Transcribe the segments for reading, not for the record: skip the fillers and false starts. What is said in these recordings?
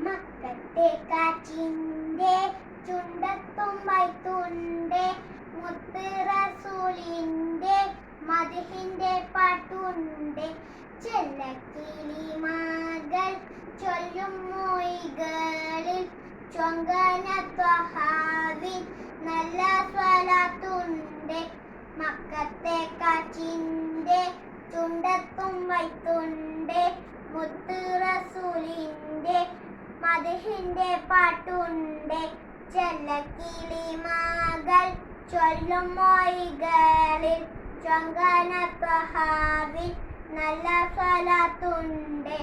മക്കത്തെ കാറ്റിന്റെ ചുണ്ടത്തും വൈത്തുണ്ട്, മുത്ത് റസൂലിന്റെ മദ്ഹിന്റെ പാട്ടുണ്ട്. ചെല്ലക്കിളിമാകൾ ചൊല്ലും മൊഴികളിൽ ചൊങ്കന ത്വഹാവിൻ നല്ല സ്വലാത്തുണ്ട്. മക്കത്തെ കാറ്റിന്റെ ചുണ്ടത്തും വൈത്തുണ്ട്, മുത്ത് റസൂലിന്റെ മദ്ഹിന്റെ പാട്ടുണ്ട്. ചെല്ലക്കിളിമാകൾ ചൊല്ലും മൊഴികളിൽ ചൊങ്കന ത്വഹാവിൻ നല്ല സ്വലാത്തുണ്ട്.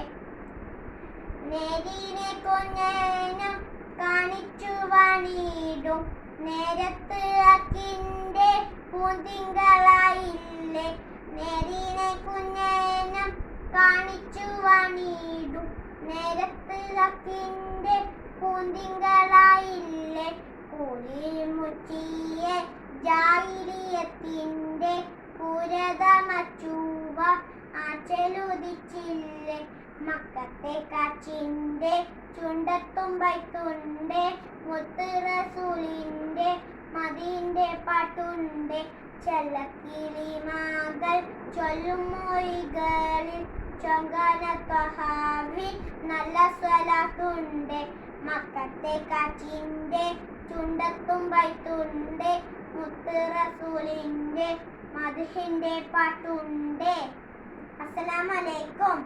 നേരിനെ കൊഞ്ഞേനം കാണിച്ചു വാണിടും നേരത്ത് അക്കിന്റെ പൂന്തിങ്കളായില്ലേ. നേരിനെ കുഞ്ഞേനം കാണിച്ചു വാണിടും നേരത്ത് അക്കിന്റെ പൂന്തിങ്കളായില്ലേ. കൂലിൽ മുറ്റിയ ജാഹിലിയത്തിന്റെ ക്രൂരത മച്ചുവ ആച്ചലുദിച്ചില്ലേ. മക്കത്തെ കാറ്റിന്റെ ചുണ്ടത്തും വൈത്തുണ്ട്, മുത്ത് റസൂലിന്റെ മദീന്റെ പാട്ടുണ്ട്. ചെല്ലക്കിളിമാകൾ ചൊല്ലും മൊഴികളിൽ ചൊങ്കന ത്വഹാവിൻ നല്ല സ്വലാത്തുണ്ട്. മക്കത്തെ കാറ്റിന്റെ ചുണ്ടത്തും വൈത്തുണ്ട്, മുത്ത് റസൂലിന്റെ മദ്ഹിന്റെ പാട്ടുണ്ട്. അസ്സലാമു അലൈക്കും.